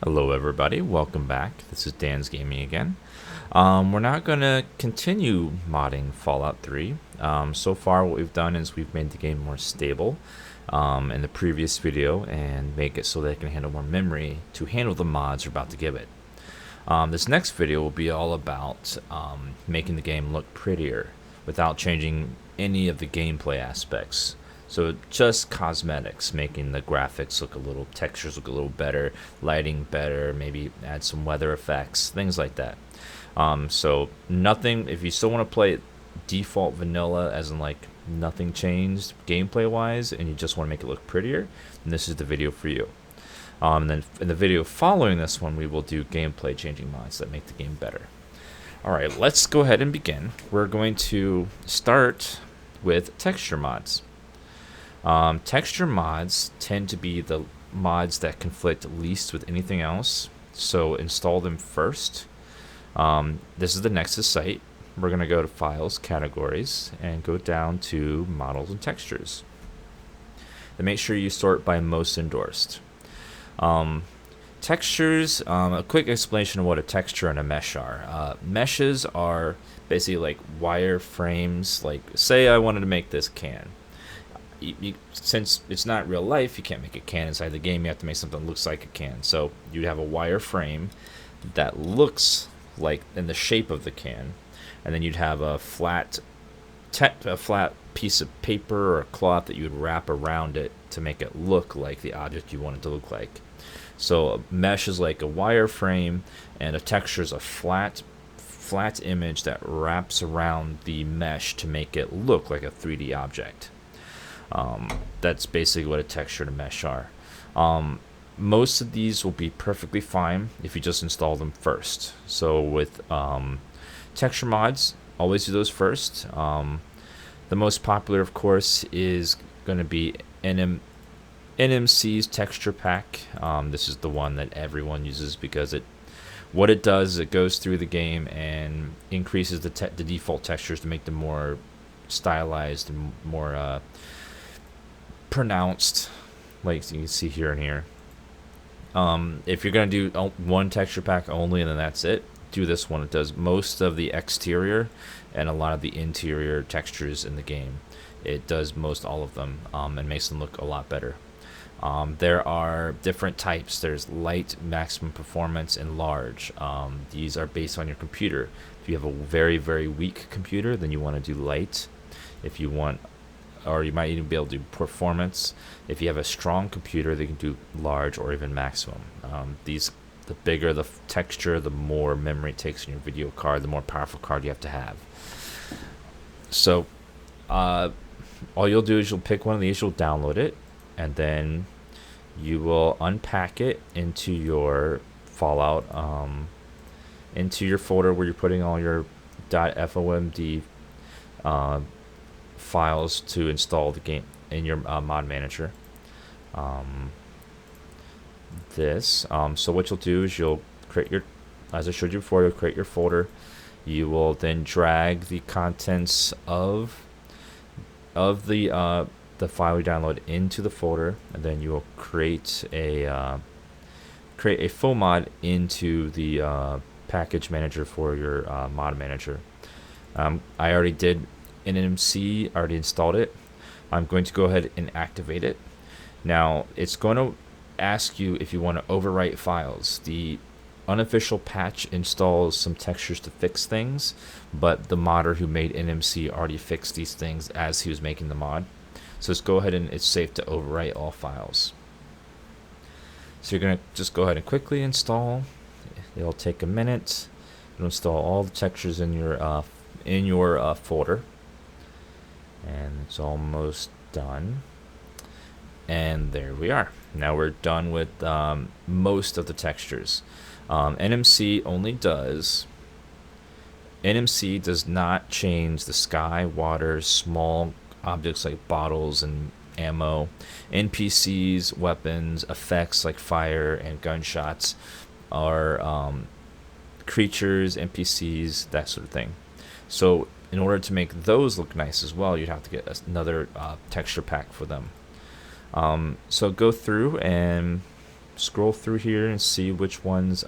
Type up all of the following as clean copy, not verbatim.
Hello everybody, welcome back. This is Dan's Gaming again. We're not going to continue modding Fallout 3. So far what we've done is we've made the game more stable in the previous video and make it so that it can handle more memory to handle the mods we're about to give it. This next video will be all about making the game look prettier without changing any of the gameplay aspects. So just cosmetics, making the graphics look textures look a little better, lighting better, maybe add some weather effects, things like that. So nothing, if you still want to play it default vanilla, as in like nothing changed gameplay wise, and you just want to make it look prettier, then this is the video for you. And then in the video following this one, we will do gameplay changing mods that make the game better. Alright, let's go ahead and begin. We're going to start with texture mods. Texture mods tend to be the mods that conflict least with anything else, so install them first. This is the Nexus site. We're going to go to Files, Categories, and go down to Models and Textures. Then make sure you sort by Most Endorsed. Textures, a quick explanation of what a texture and a mesh are. Meshes are basically like wireframes. Like, say I wanted to make this can. Since it's not real life, you can't make a can inside the game. You have to make something that looks like a can. So you'd have a wire frame that looks like in the shape of the can, and then you'd have a flat piece of paper or cloth that you would wrap around it to make it look like the object you want it to look like. So a mesh is like a wire frame, and a texture is a flat image that wraps around the mesh to make it look like a 3D object. That's basically what a texture and a mesh are. Most of these will be perfectly fine if you just install them first. So with texture mods, always do those first. The most popular, of course, is going to be NMC's texture pack. This is the one that everyone uses because what it does is it goes through the game and increases the default textures to make them more stylized and more pronounced, like you can see here and here. If you're going to do one texture pack only and then that's it, do this one. It does most of the exterior and a lot of the interior textures in the game. It does most all of them and makes them look a lot better. There are different types. There's light, maximum performance, and large. These are based on your computer. If you have a very, very weak computer, then you want to do light. If you want, or you might even be able to do performance. If you have a strong computer, they can do large or even maximum. The bigger the texture, the more memory it takes in your video card, the more powerful card you have to have. So all you'll do is you'll pick one of these, you'll download it, and then you will unpack it into your Fallout, into your folder where you're putting all your .fomd files to install the game in your mod manager. So what you'll do is you'll create your, as I showed you before, you'll create your folder. You will then drag the contents of the file you download into the folder, and then you will create a full mod into the package manager for your mod manager. I already did NMC, already installed it. I'm going to go ahead and activate it. Now it's going to ask you if you want to overwrite files. The unofficial patch installs some textures to fix things, but the modder who made NMC already fixed these things as he was making the mod. So let's go ahead and it's safe to overwrite all files. So you're going to just go ahead and quickly install. It'll take a minute. It'll install all the textures in your folder. And it's almost done. And there we are. Now we're done with most of the textures. NMC does not change the sky, water, small objects like bottles and ammo, NPCs, weapons, effects like fire and gunshots, or creatures, NPCs, that sort of thing. So in order to make those look nice as well, you'd have to get another texture pack for them. So go through and scroll through here and see which ones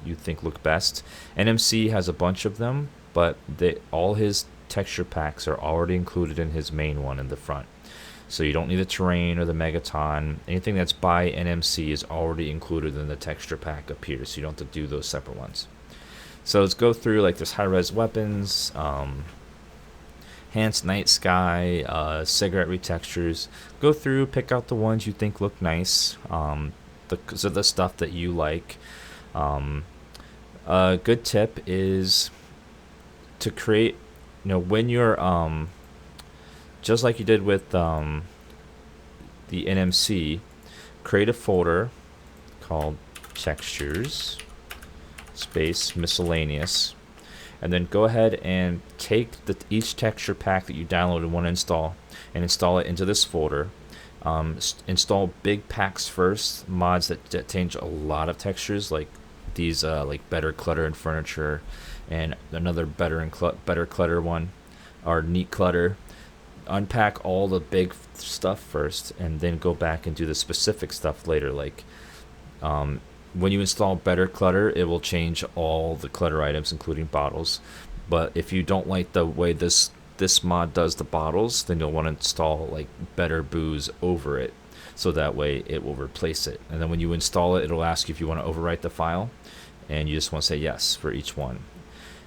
you think look best. NMC has a bunch of them, but all his texture packs are already included in his main one in the front. So you don't need the terrain or the Megaton. Anything that's by NMC is already included in the texture pack up here, so you don't have to do those separate ones. So let's go through, like, there's high-res weapons, enhanced night sky, cigarette retextures. Go through, pick out the ones you think look nice, the stuff that you like. A good tip is to create, when you're just like you did with the NMC, create a folder called textures space miscellaneous, and then go ahead and take each texture pack that you download and want to install and install it into this folder. Install big packs first, mods that change a lot of textures, like these like better clutter and furniture, and another better clutter one, or neat clutter. Unpack all the big stuff first, and then go back and do the specific stuff later. Like when you install better clutter, it will change all the clutter items, including bottles. But if you don't like the way this mod does the bottles, then you'll want to install like better booze over it, so that way it will replace it. And then when you install it, it'll ask you if you want to overwrite the file, and you just want to say yes for each one.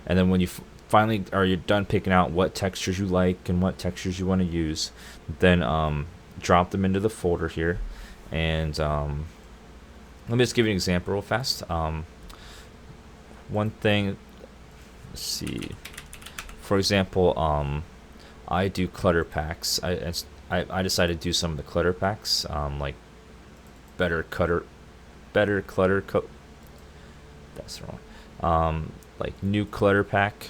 And then when you finally you're done picking out what textures you like and what textures you want to use, then drop them into the folder here. And let me just give you an example real fast. One thing, let's see, for example, I do clutter packs. I decided to do some of the clutter packs, like better clutter that's wrong. Like new clutter pack.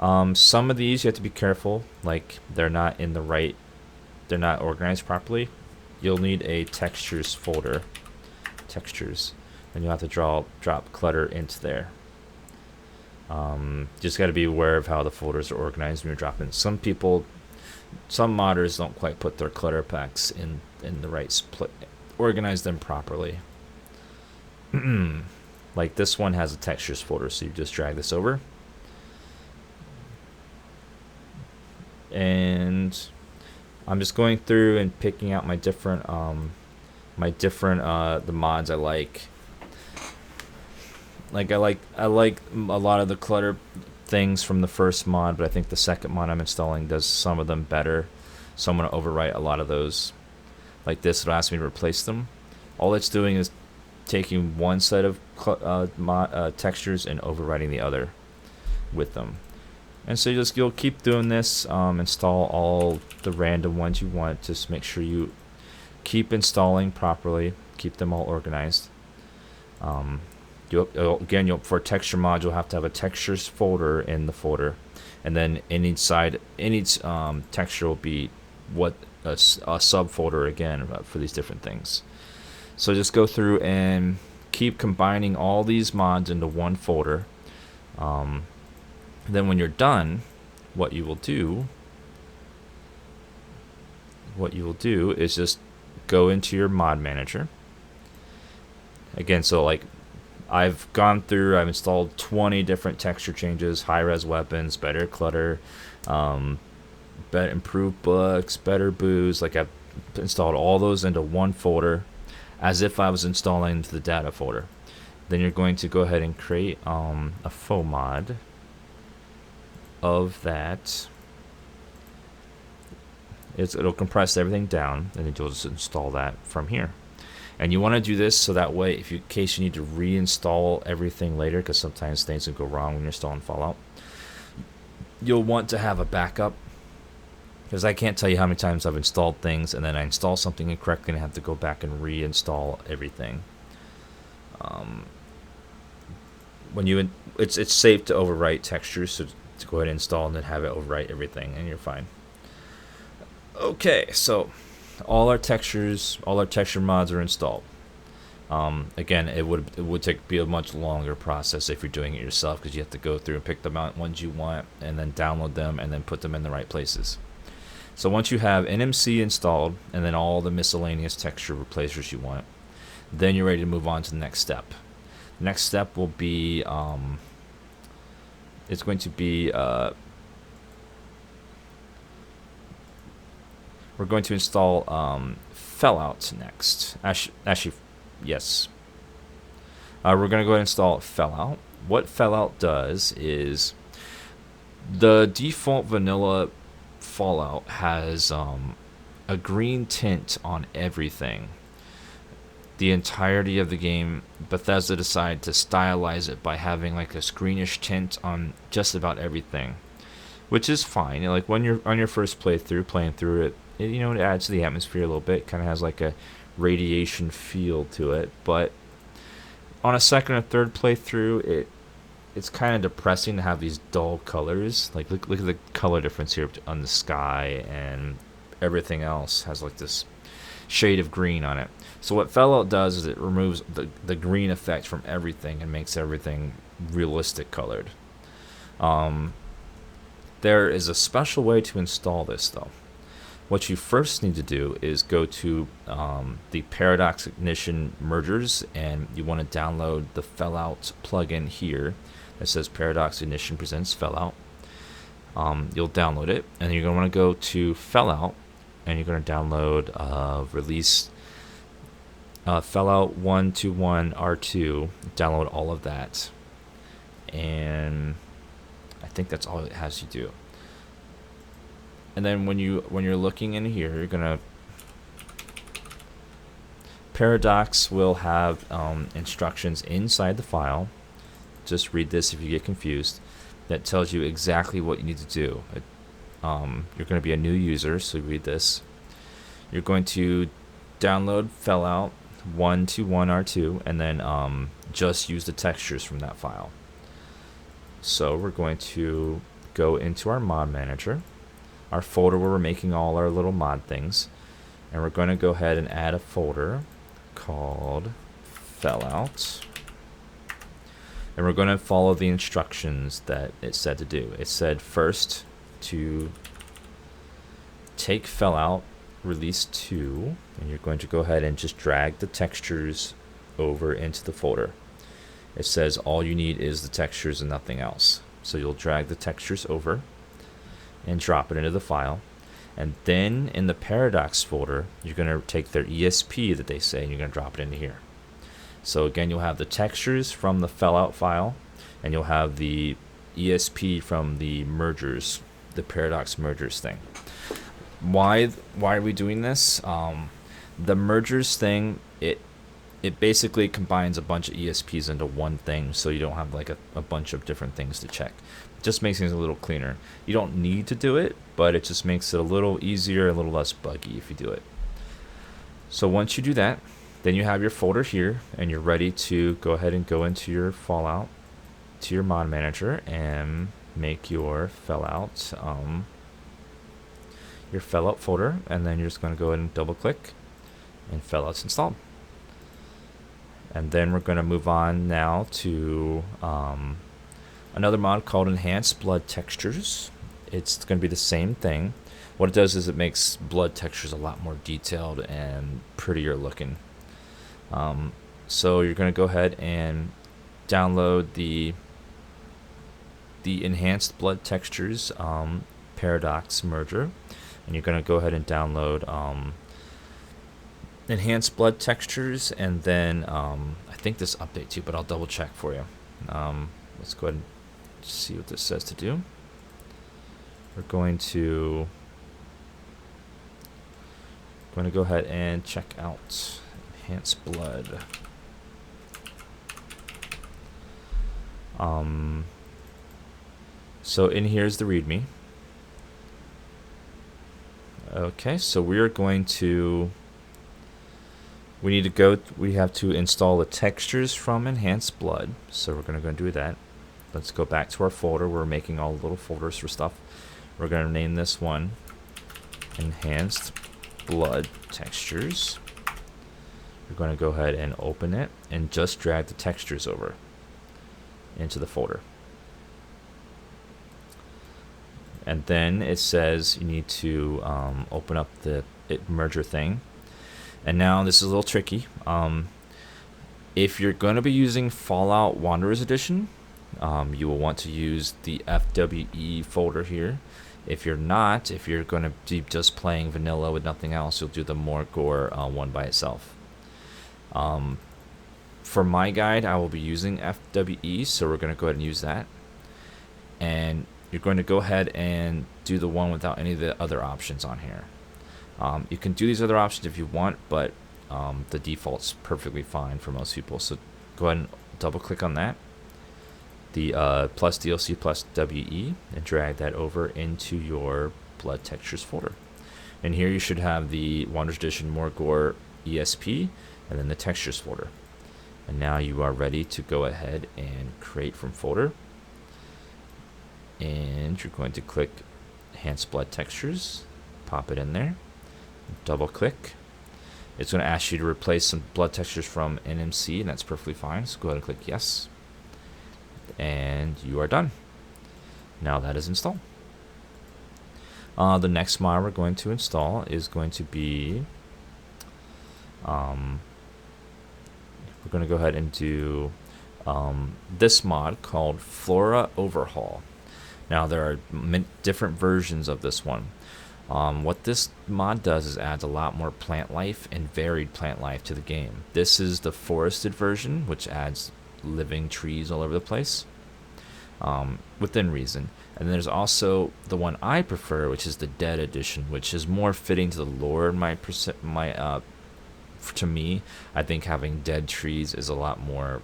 Some of these you have to be careful, like they're not organized properly. You'll need a textures folder, and you'll have to drop clutter into there. Just got to be aware of how the folders are organized when you're dropping. Some modders don't quite put their clutter packs in the right split, organize them properly. Like this one has a textures folder, so you just drag this over. And I'm just going through and picking out my different the mods I like. Like I like a lot of the clutter things from the first mod, but I think the second mod I'm installing does some of them better. So I'm going to overwrite a lot of those. Like this, it'll ask me to replace them. All it's doing is taking one set of textures and overwriting the other with them. And so you'll keep doing this, install all the random ones you want. Just make sure you keep installing properly, keep them all organized. For texture mod, you'll have to have a textures folder in the folder, and then in each texture will be a subfolder again for these different things. So just go through and keep combining all these mods into one folder. Then when you're done, what you will do is just go into your mod manager. Again, so like I've installed 20 different texture changes, high-res weapons, better clutter, improved books, better booze. Like I've installed all those into one folder as if I was installing into the data folder. Then you're going to go ahead and create a faux mod of that. It'll compress everything down, and then you'll just install that from here. And you want to do this so that way, in case you need to reinstall everything later, because sometimes things will go wrong when you're installing Fallout, you'll want to have a backup. Because I can't tell you how many times I've installed things, and then I install something incorrectly and I have to go back and reinstall everything. It's safe to overwrite textures, so to go ahead and install and then have it overwrite everything, and you're fine. Okay, so all our texture mods are installed. Again, it would be a much longer process if you're doing it yourself, because you have to go through and pick the ones you want, and then download them, and then put them in the right places. So once you have NMC installed and then all the miscellaneous texture replacers you want, then you're ready to move on to the next step. The next step will be it's going to be we're going to install Fellout next. Actually, yes. We're going to go ahead and install Fellout. What Fellout does is the default vanilla Fallout has a green tint on everything. The entirety of the game, Bethesda decided to stylize it by having like this greenish tint on just about everything, which is fine. Like when you're on your first playthrough, playing through it, it adds to the atmosphere a little bit. Kind of has like a radiation feel to it. But on a second or third playthrough, it's kind of depressing to have these dull colors. Like look at the color difference here on the sky, and everything else has like this shade of green on it. So what Fellout does is it removes the green effect from everything and makes everything realistic colored. There is a special way to install this though. What you first need to do is go to the Paradox Ignition mergers, and you want to download the Fellout plugin here that says Paradox Ignition presents Fellout. You'll download it, and you're going to want to go to Fellout, and you're going to download release Fellout 121 R2. Download all of that, and I think that's all it has you do. And then when you're looking in here, you're gonna Paradox will have instructions inside the file. Just read this if you get confused. That tells you exactly what you need to do. You're going to be a new user, so read this. You're going to download Fellout 121 R2 and then just use the textures from that file. So we're going to go into our mod manager, our folder where we're making all our little mod things, and we're going to go ahead and add a folder called Fellout. And we're going to follow the instructions that it said to do. It said first to take Fellout release 2, and you're going to go ahead and just drag the textures over into the folder. It says all you need is the textures and nothing else. So you'll drag the textures over and drop it into the file. And then in the Paradox folder, you're going to take their ESP that they say, and you're going to drop it into here. So again, you'll have the textures from the Fellout file, and you'll have the ESP from the mergers, the Paradox mergers thing. Why are we doing this? The mergers thing, it basically combines a bunch of ESPs into one thing, so you don't have like a bunch of different things to check. It just makes things a little cleaner. You don't need to do it, but it just makes it a little easier, a little less buggy if you do it. So once you do that, then you have your folder here, and you're ready to go ahead and go into your Fallout, to your mod manager, and make your Fellout folder, and then you're just going to go ahead and double click, and Fellout's installed. And then we're going to move on now to another mod called Enhanced Blood Textures. It's going to be the same thing. What it does is it makes blood textures a lot more detailed and prettier looking. So you're going to go ahead and download the Enhanced Blood Textures Paradox merger, and you're going to go ahead and download Enhanced Blood Textures, and then I think this updates you, but I'll double check for you. Let's go ahead and see what this says to do. We're going to go ahead and check out Enhanced Blood. So in here is the README. Okay, so we are going to. We have to install the textures from Enhanced Blood. So we're going to go and do that. Let's go back to our folder. We're making all the little folders for stuff. We're going to name this one Enhanced Blood Textures. We're going to go ahead and open it and just drag the textures over into the folder. And then it says you need to open up the merger thing. And now this is a little tricky. If you're going to be using Fallout Wanderers Edition, you will want to use the FWE folder here. If you're not, if you're going to be just playing vanilla with nothing else, you'll do the More Gore one by itself. For my guide, I will be using FWE, so we're going to go ahead and use that. And you're going to go ahead and do the one without any of the other options on here. You can do these other options if you want, but the default's perfectly fine for most people. So go ahead and double click on that, the plus DLC plus WE, and drag that over into your blood textures folder. And here you should have the Wanderers Edition More Gore ESP and then the textures folder. And now you are ready to go ahead and create from folder. And you're going to click Enhance Blood Textures, pop it in there, double click. It's going to ask you to replace some blood textures from NMC, and that's perfectly fine. So go ahead and click Yes. And you are done. Now that is installed. The next mod we're going to install is going to be, we're going to go ahead and do this mod called Flora Overhaul. Now there are different versions of this one. What this mod does is adds a lot more plant life and varied plant life to the game. This is the forested version, which adds living trees all over the place, within reason. And there's also the one I prefer, which is the Dead Edition, which is more fitting to the lore. To me, I think having dead trees is a lot more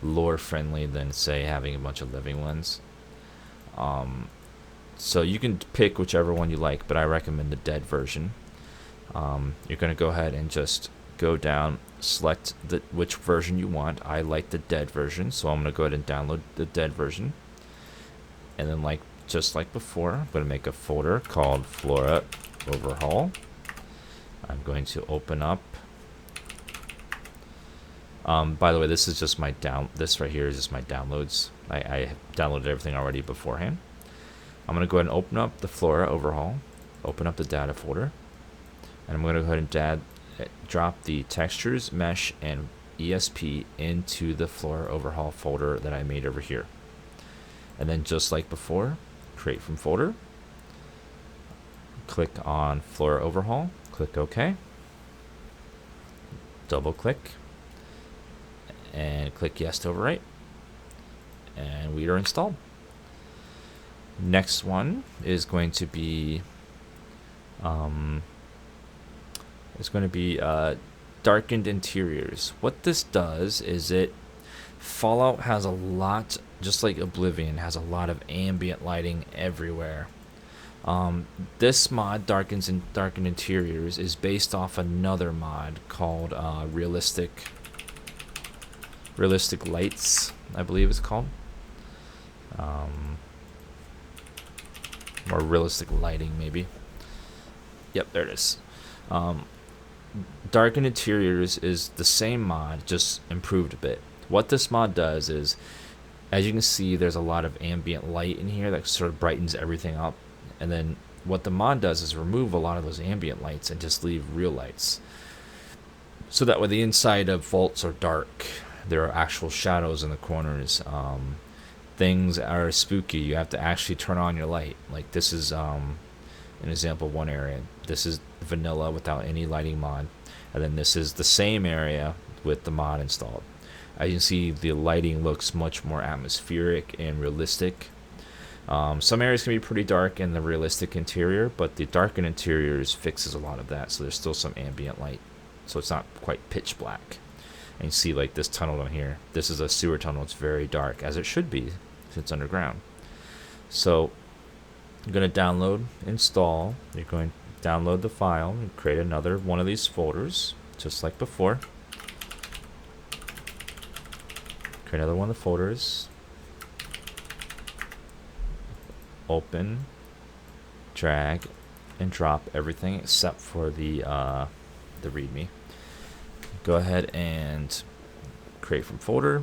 lore friendly than, say, having a bunch of living ones. So you can pick whichever one you like, but I recommend the dead version. You're going to go ahead and just go down, select which version you want. I like the dead version, so I'm going to go ahead and download the dead version. And then, just like before, I'm going to make a folder called Flora Overhaul. I'm going to open up. By the way, this is just my this right here is just my downloads. I downloaded everything already beforehand. I'm going to go ahead and open up the Flora Overhaul, open up the data folder, and I'm going to go ahead and drop the textures, mesh, and ESP into the Flora Overhaul folder that I made over here. And then just like before, create from folder, click on Flora Overhaul, click OK, double click, and click Yes to overwrite, and we are installed. Next one is going to be darkened interiors. What this does is Fallout has a lot, just like Oblivion, has a lot of ambient lighting everywhere. This mod, Darkened Interiors, is based off another mod called Realistic Lights, I believe it's called. More realistic lighting, maybe. Yep, there it is. Darkened Interiors is the same mod, just improved a bit. What this mod does is, as you can see, there's a lot of ambient light in here that sort of brightens everything up. And then what the mod does is remove a lot of those ambient lights and just leave real lights. So that way the inside of vaults are dark. There are actual shadows in the corners. Things are spooky. You have to actually turn on your light. Like this is an example of one area. This is vanilla without any lighting mod. And then this is the same area with the mod installed. As you can see, the lighting looks much more atmospheric and realistic. Some areas can be pretty dark in the realistic interior, but the darkened interiors fixes a lot of that, so there's still some ambient light, so it's not quite pitch black. And you see like this tunnel down here. This is a sewer tunnel. It's very dark, as it should be, since it's underground. So you're going to download, install. You're going to download the file and create another one of these folders, just like before. Create another one of the folders. Open, drag, and drop everything except for the README. Go ahead and create from folder.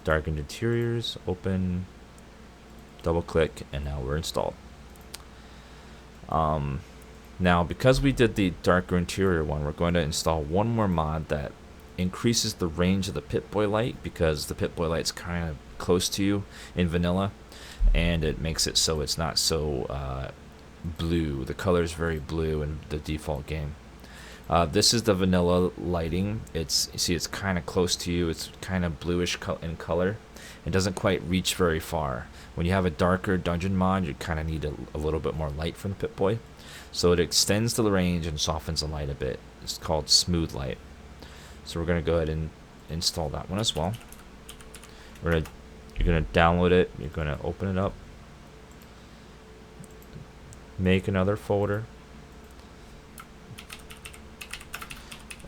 Darkened Interiors. Open, double click, and now we're installed. Now, because we did the darker interior one, we're going to install one more mod that increases the range of the Pip-Boy light, because the Pip-Boy light's kind of close to you in vanilla, and it makes it so it's not so blue. The color is very blue in the default game. This is the vanilla lighting. It's kind of close to you. It's kind of bluish in color. It doesn't quite reach very far. When you have a darker dungeon mod, you kind of need a little bit more light from the Pip-Boy. So it extends the range and softens the light a bit. It's called smooth light. So we're going to go ahead and install that one as well. You're going to download it. You're going to open it up. Make another folder.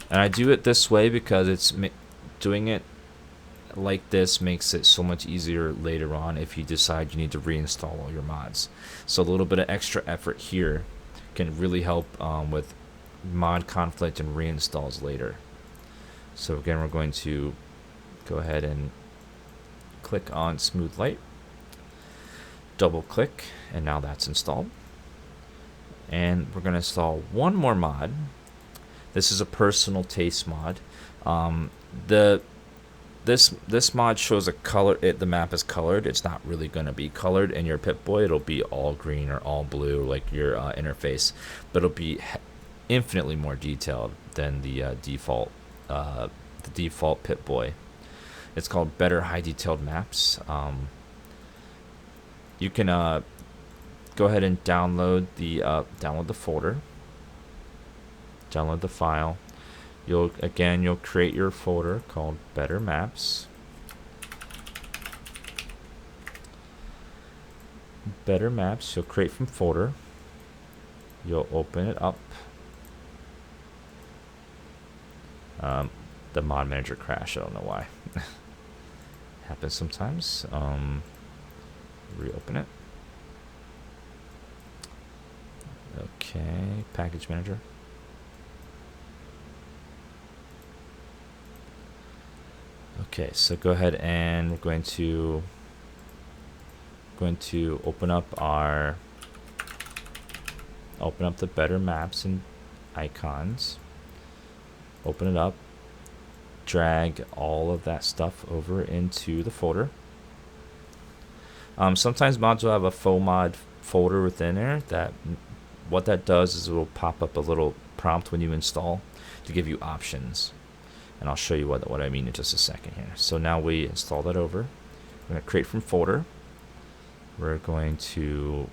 And I do it this way because doing it like this makes it so much easier later on if you decide you need to reinstall all your mods. So a little bit of extra effort here can really help with mod conflict and reinstalls later. So again, we're going to go ahead and click on Smooth Light, double click, and now that's installed. And we're going to install one more mod. This is a personal taste mod. This mod shows a color. The map is colored. It's not really going to be colored in your Pip-Boy. It'll be all green or all blue, like your interface. But it'll be infinitely more detailed than the default Pip-Boy. It's called Better High Detailed Maps. You can go ahead and download the folder. Download the file. You'll create your folder called Better Maps. Better Maps. You'll create from folder. You'll open it up. The mod manager crashed. I don't know why. Happens sometimes. Reopen it. Okay, package manager. Okay, so go ahead and we're going to open up the Better Maps and icons. Open it up. Drag all of that stuff over into the folder. Sometimes mods will have a faux mod folder within there. What that does is it will pop up a little prompt when you install to give you options. And I'll show you what I mean in just a second here. So now we install that over. We're going to create from folder. We're going to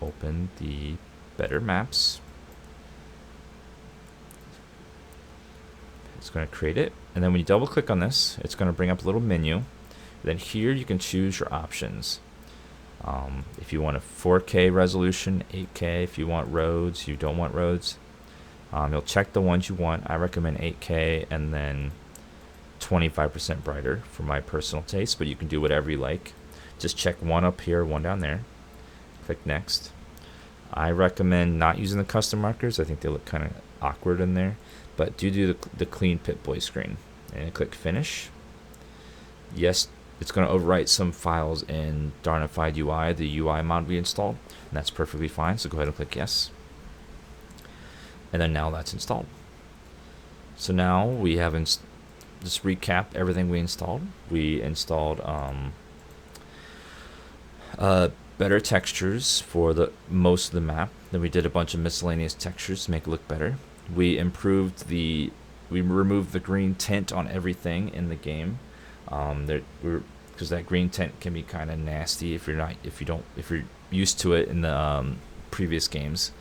open the Better Maps. It's going to create it. And then when you double click on this, it's going to bring up a little menu. Then here you can choose your options. If you want a 4K resolution, 8K, if you want roads, you don't want roads. You'll check the ones you want. I recommend 8K and then 25% brighter for my personal taste, but you can do whatever you like. Just check one up here, one down there. Click next. I recommend not using the custom markers. I think they look kind of awkward in there, but do the clean Pip-Boy screen. And click finish. Yes, it's going to overwrite some files in Darnified UI, the UI mod we installed, and that's perfectly fine. So go ahead and click yes. And then now that's installed. So now we have just recap everything we installed. We installed better textures for most of the map. Then we did a bunch of miscellaneous textures to make it look better. We removed the green tint on everything in the game. Because that green tint can be kind of nasty if you're used to it in the previous games.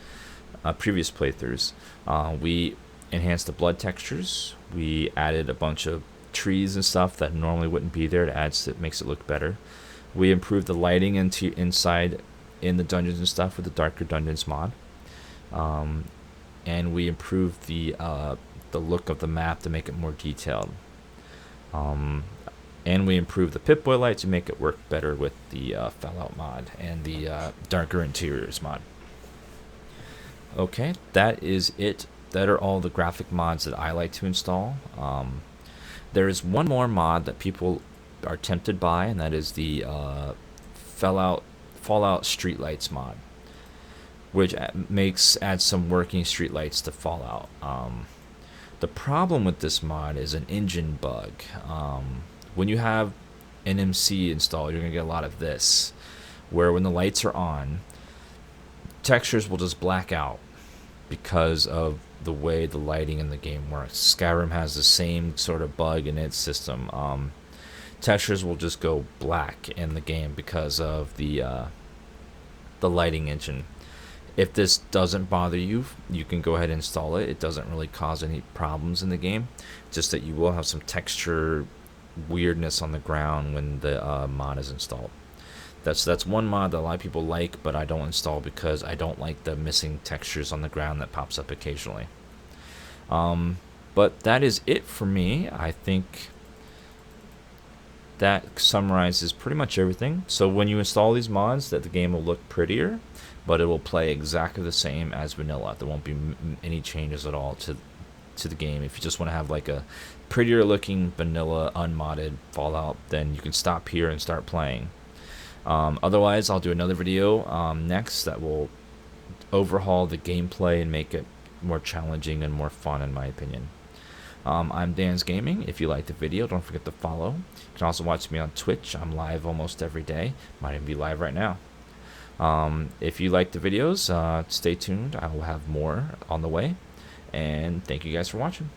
Previous playthroughs. We enhanced the blood textures. We added a bunch of trees and stuff that normally wouldn't be there. It makes it look better. We improved the lighting inside in the dungeons and stuff with the Darker Dungeons mod. And we improved the look of the map to make it more detailed. And we improved the Pip-Boy light to make it work better with the Fellout mod and the Darker Interiors mod. Okay, that is it. That are all the graphic mods that I like to install. There is one more mod that people are tempted by, and that is the Fellout Fallout Streetlights mod, which adds some working streetlights to Fallout. The problem with this mod is an engine bug. When you have NMC installed, you're gonna get a lot of this, where when the lights are on, textures will just black out because of the way the lighting in the game works. Skyrim has the same sort of bug in its system. Textures will just go black in the game because of the lighting engine. If this doesn't bother you, you can go ahead and install it. It doesn't really cause any problems in the game, just that you will have some texture weirdness on the ground when the mod is installed. That's one mod that a lot of people like, but I don't install because I don't like the missing textures on the ground that pops up occasionally. But that is it for me. I think that summarizes pretty much everything. So when you install these mods, that the game will look prettier, but it will play exactly the same as vanilla. There won't be any changes at all to the game. If you just want to have like a prettier looking vanilla unmodded Fallout, then you can stop here and start playing. Otherwise, I'll do another video next that will overhaul the gameplay and make it more challenging and more fun, in my opinion. I'm Dan's Gaming. If you liked the video, don't forget to follow. You can also watch me on Twitch. I'm live almost every day. Might even be live right now. If you like the videos, stay tuned. I will have more on the way. And thank you guys for watching.